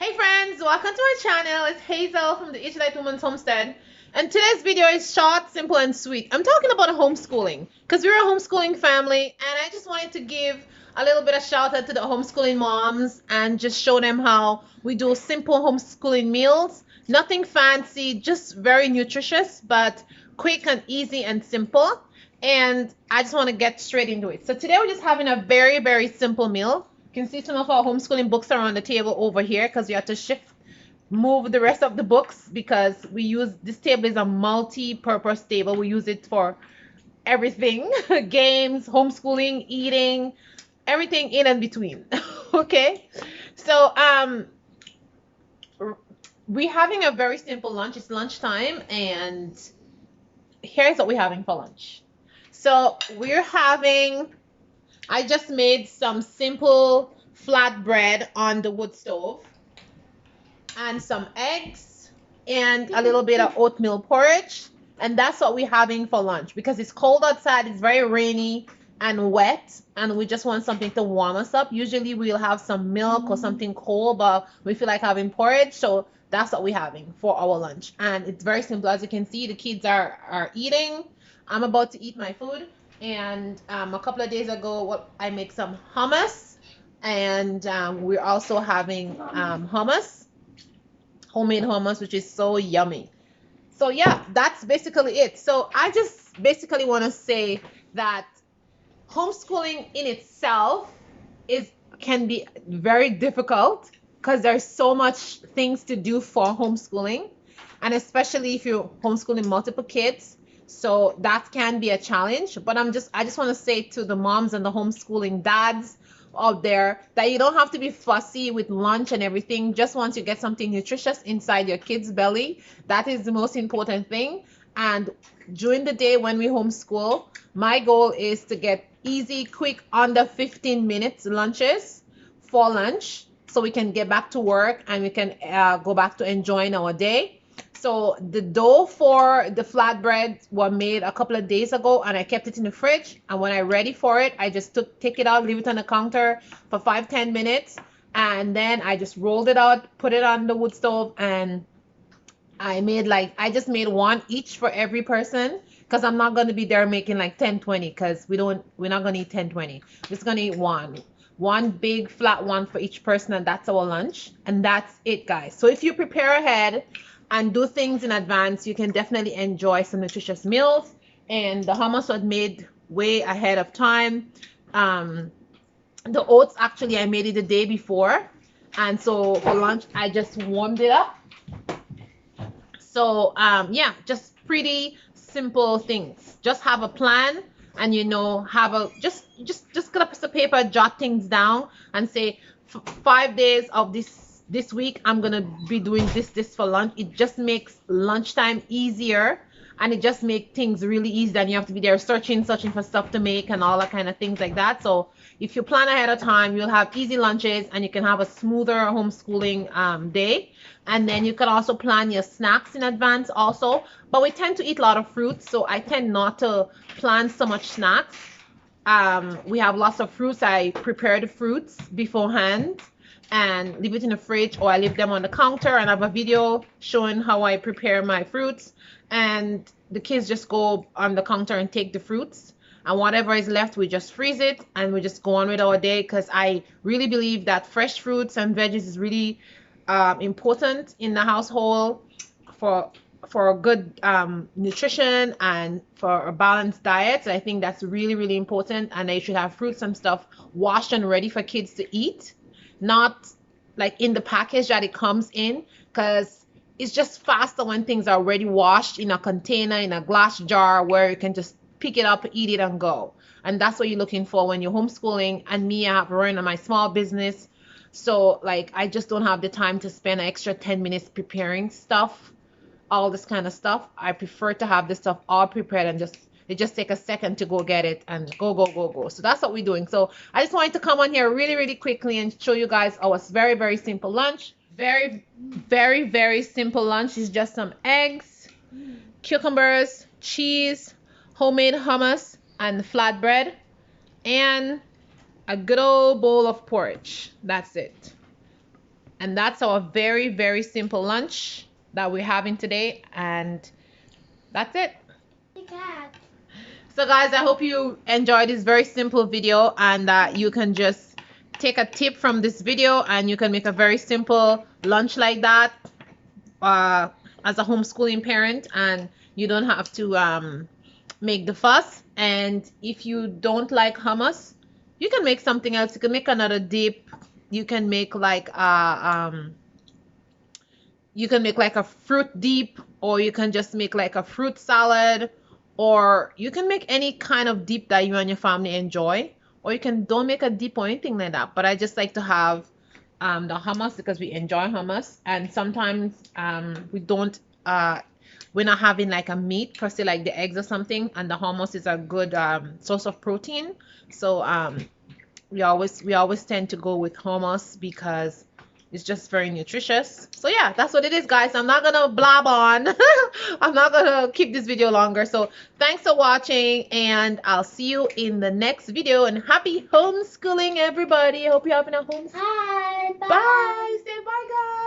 Hey friends, welcome to my channel. It's Hazel from the Israelite Woman's Homestead. And today's video is short, simple, and sweet. I'm talking about homeschooling because we're a homeschooling family, and I just wanted to give a little bit of shout out to the homeschooling moms and just show them how we do simple homeschooling meals. Nothing fancy, just very nutritious, but quick and easy and simple. And I just want to get straight into it. So today we're just having a very, very simple meal. You can see some of our homeschooling books are on the table over here because we have to move the rest of the books because we use this table is a multi-purpose table. We use it for everything, games, homeschooling, eating, everything in and between. Okay, so we're having a very simple lunch. It's lunchtime, and here's what we're having for lunch. So I just made some simple flatbread on the wood stove and some eggs and a little bit of oatmeal porridge. And that's what we're having for lunch because it's cold outside, it's very rainy and wet, and we just want something to warm us up. Usually we'll have some milk or something cold, but we feel like having porridge, so that's what we're having for our lunch. And it's very simple. As you can see, the kids are eating. I'm about to eat my food. And a couple of days ago, I make some hummus, and we're also having hummus, homemade hummus, which is so yummy. So yeah, that's basically it. So I just basically want to say that homeschooling in itself can be very difficult because there's so much things to do for homeschooling, and especially if you're homeschooling multiple kids, so that can be a challenge. But I just want to say to the moms and the homeschooling dads out there that you don't have to be fussy with lunch and everything. Just once you get something nutritious inside your kids' belly, that is the most important thing. And during the day when we homeschool, my goal is to get easy, quick, under 15 minutes lunches for lunch so we can get back to work and we can go back to enjoying our day. So the dough for the flatbread were made a couple of days ago, and I kept it in the fridge. And when I'm ready for it, I just take it out, leave it on the counter for 5-10 minutes, and then I just rolled it out, put it on the wood stove, and I just made one each for every person because I'm not going to be there making like 10-20 because we're not going to eat 10-20. We're just going to eat one big flat one for each person, and that's our lunch. And that's it, guys. So if you prepare ahead and do things in advance, you can definitely enjoy some nutritious meals. And the hummus was made way ahead of time. The oats, actually, I made it the day before, and so for lunch I just warmed it up. So yeah, just pretty simple things. Just have a plan, and just get a piece of paper, jot things down, and say 5 days of this week I'm gonna be doing this for lunch. It just makes lunchtime easier, and it just makes things really easy. Then you have to be there searching for stuff to make and all that kind of things like that. So if you plan ahead of time, you'll have easy lunches and you can have a smoother homeschooling day. And then you can also plan your snacks in advance also. But we tend to eat a lot of fruits, so I tend not to plan so much snacks. We have lots of fruits. I prepare the fruits beforehand and leave it in the fridge, or I leave them on the counter, and I have a video showing how I prepare my fruits, and the kids just go on the counter and take the fruits, and whatever is left we just freeze it and we just go on with our day, because I really believe that fresh fruits and veggies is really important in the household for a good nutrition and for a balanced diet. So I think that's really, really important, and they should have fruits and stuff washed and ready for kids to eat, not like in the package that it comes in, because it's just faster when things are already washed in a container, in a glass jar, where you can just pick it up, eat it, and go. And that's what you're looking for when you're homeschooling. And me, I have run my small business, so like I just don't have the time to spend an extra 10 minutes preparing stuff, all this kind of stuff. I prefer to have this stuff all prepared, and it just take a second to go get it and go. So that's what we're doing. So I just wanted to come on here really, really quickly and show you guys our very, very simple lunch. Very, very, very simple lunch. Is just some eggs, cucumbers, cheese, homemade hummus, and flatbread, and a good old bowl of porridge. That's it. And that's our very, very simple lunch that we're having today. And that's it. So guys, I hope you enjoyed this very simple video, and that you can just take a tip from this video and you can make a very simple lunch like that as a homeschooling parent, and you don't have to make the fuss. And if you don't like hummus, you can make something else. You can make another dip. You can make like a fruit dip, or you can just make like a fruit salad, or you can make any kind of dip that you and your family enjoy, or you can don't make a dip or anything like that. But I just like to have the hummus because we enjoy hummus, and sometimes we're not having like a meat per se, like the eggs or something, and the hummus is a good source of protein. So we always tend to go with hummus because it's just very nutritious. So yeah, that's what it is, guys. I'm not gonna blab on. I'm not gonna keep this video longer. So thanks for watching, and I'll see you in the next video. And happy homeschooling, everybody. I hope you're having a homeschool. Hi. Bye. Bye. Say bye, guys.